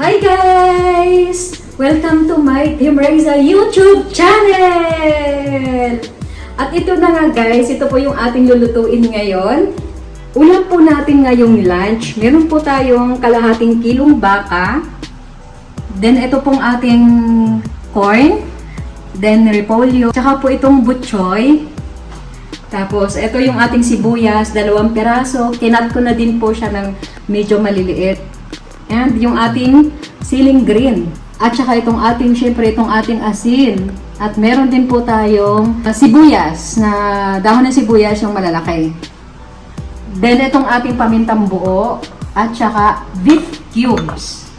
Hi guys! Welcome to my Team Raiza YouTube channel! At ito na nga guys, ito po yung ating lulutuin ngayon. Ulam po natin ngayong lunch. Meron po tayong kalahating kilong baka. Then ito pong ating corn. Then repolyo. Tsaka po itong butchoy. Tapos ito yung ating sibuyas, 2 piraso. Kinat ko na din po siya ng medyo maliliit. And yung ating siling green. At saka itong ating, syempre itong ating asin. At meron din po tayong sibuyas, na dahon ng sibuyas yung malalaki. Then itong ating pamintang buo. At saka beef cubes.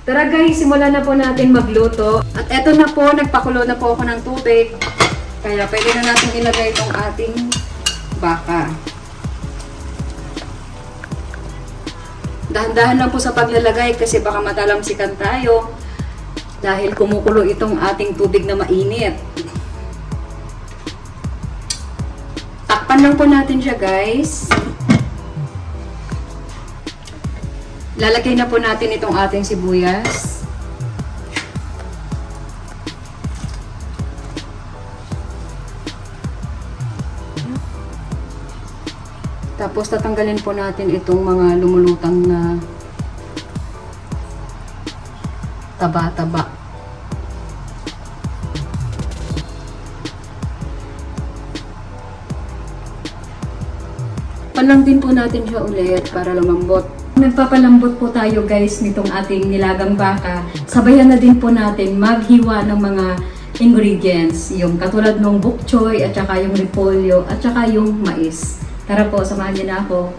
Tara guys, simulan na po natin magluto. At eto na po, nagpakulo na po ako ng tubig. Kaya pwede na natin ilagay itong ating baka. Dahan-dahan lang po sa paglalagay kasi baka matalamsikan tayo dahil kumukulo itong ating tubig na mainit. Takpan lang po natin siya guys. Lalagay na po natin itong ating sibuyas. Tapos tatanggalin po natin itong mga lumulutang na taba-taba. Palang din po natin siya ulit para lumambot. Nagpapalambot po tayo guys nitong ating nilagang baka. Sabayan na din po natin maghiwa ng mga ingredients. Yung katulad ng bok choy at saka yung repolyo at saka yung mais. Tara po, samahan niyo na ako.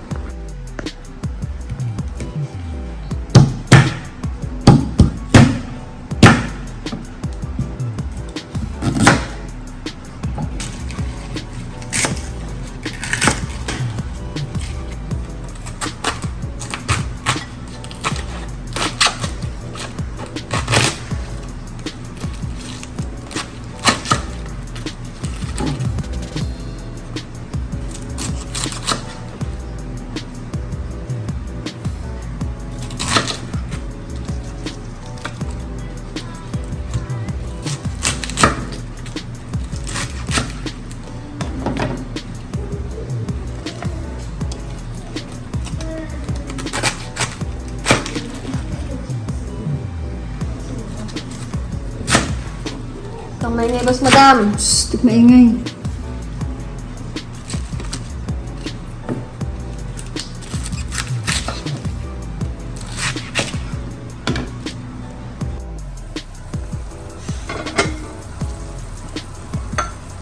Itong maingay, boss madam. Shhh, maingay.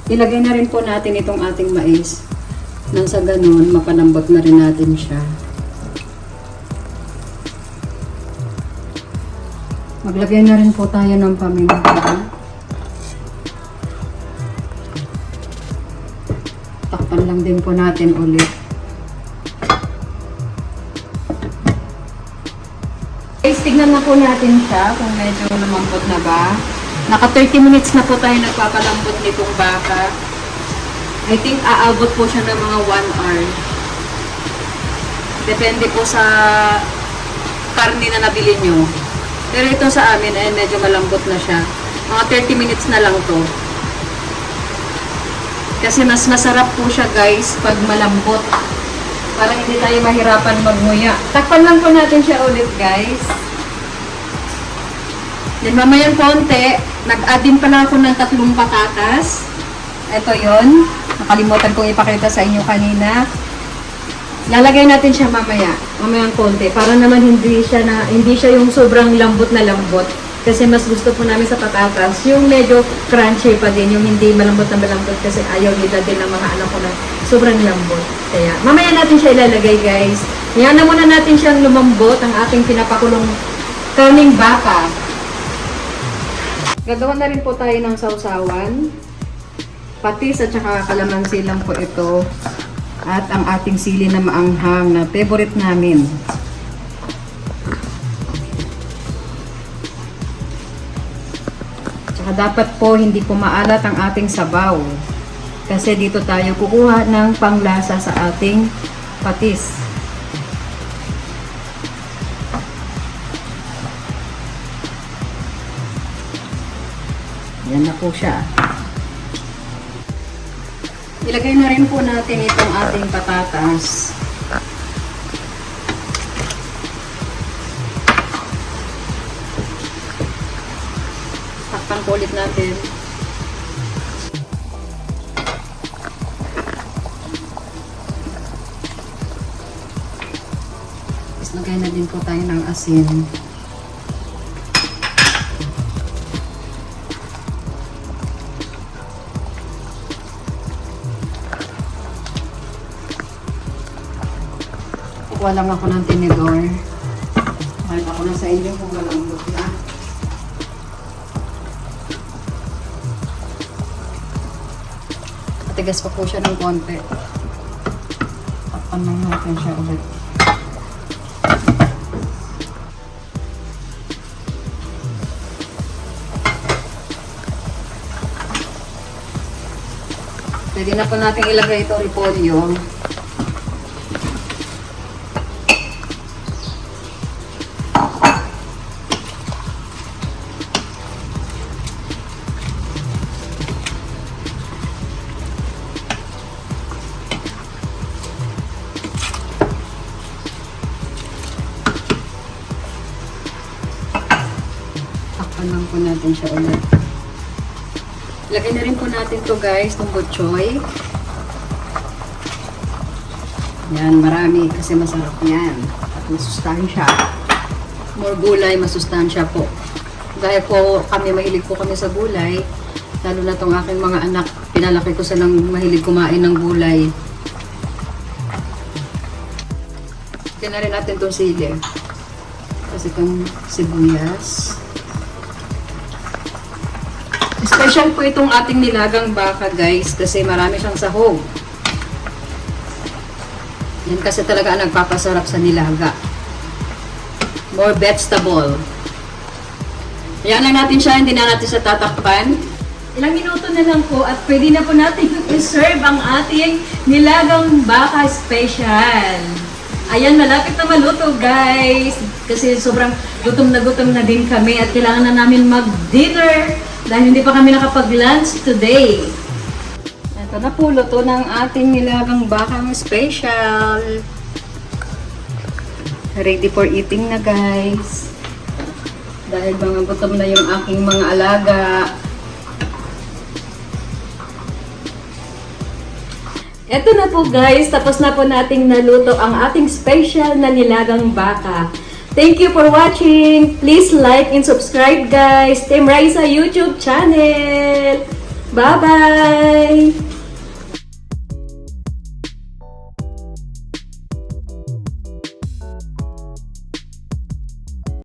Ilagay na rin po natin itong ating mais. Nang sa ganun, mapalambot na rin natin siya. Maglagay na rin po tayo ng paminta. Takpan lang din po natin ulit. Guys, tignan na po natin siya kung medyo lumambot na ba. Naka 30 minutes na po tayo nagpapalambot nitong baka. I think aabot po siya ng mga 1 hour. Depende po sa karne na nabili nyo. Pero ito sa amin ay medyo malambot na siya. Mga 30 minutes na lang to. Kasi mas masarap po siya guys pag malambot. Para hindi tayo mahirapan magmuya. Takpan lang po natin siya ulit guys. Then mamayang konti, nag-add din pala ako ng 3 patatas. Ito yon. Nakalimutan kong ipakita sa inyo kanina. Lalagay natin siya mamaya. Mamayang konti. Para naman hindi siya yung sobrang lambot na lambot. Kasi mas gusto po namin sa patatas, yung medyo crunchy pa din, yung hindi malambot na malambot kasi ayaw nila din ng mga anak ko na sobrang lambot. Kaya, mamaya natin siya ilalagay guys. Yan na muna natin siyang lumambot, ang ating pinapakulong karning baka. Gagawa na rin po tayo ng sausawan. Patis at saka kalamansi lang po ito. At ang ating sili na maanghang na favorite namin. Dapat po hindi po maalat ang ating sabaw kasi dito tayo kukuha ng panglasa sa ating patis. Yan na po siya. Ilagay na rin po natin itong ating patatas. Takpan po ulit natin. Tapos lagay na din po tayo ng asin. Kuha lang ako ng tinidor. Kahit ako na sa inyo kung walang bukla. Matigas pa po siya ng konti. Takpan lang natin siya ulit. Pwede na po natin ilagay ito repolyo. Takpan lang po natin siya ulit. Lagay na rin po natin to guys, itong butchoy. Yan, marami kasi masarap yan. At masustansya. More gulay, masustansya po. Gaya po kami, mahilig po kami sa gulay. Lalo na tong aking mga anak, pinalaki ko silang mahilig kumain ng gulay. Lagyan na rin natin itong sili. Kasi itong sibuyas. Special po itong ating nilagang baka guys kasi marami siyang sahog. Yan kasi talaga ang nagpapasarap sa nilaga. More vegetable. Hayaan lang natin siya, hindi na natin siya tatakpan. Ilang minuto na lang po at pwede na po natin i-serve ang ating nilagang baka special. Ayan, malapit na maluto guys. Kasi sobrang gutom na din kami at kailangan na namin mag-dinner. Dahil hindi pa kami nakapag-lunch today. Ito na po, luto ng ating nilagang bakang special. Ready for eating na guys. Dahil mga gutom na yung aking mga alaga. Ito na po guys, tapos na po nating naluto ang ating special na nilagang baka. Thank you for watching. Please like and subscribe guys. Team Raisa YouTube channel. Bye-bye!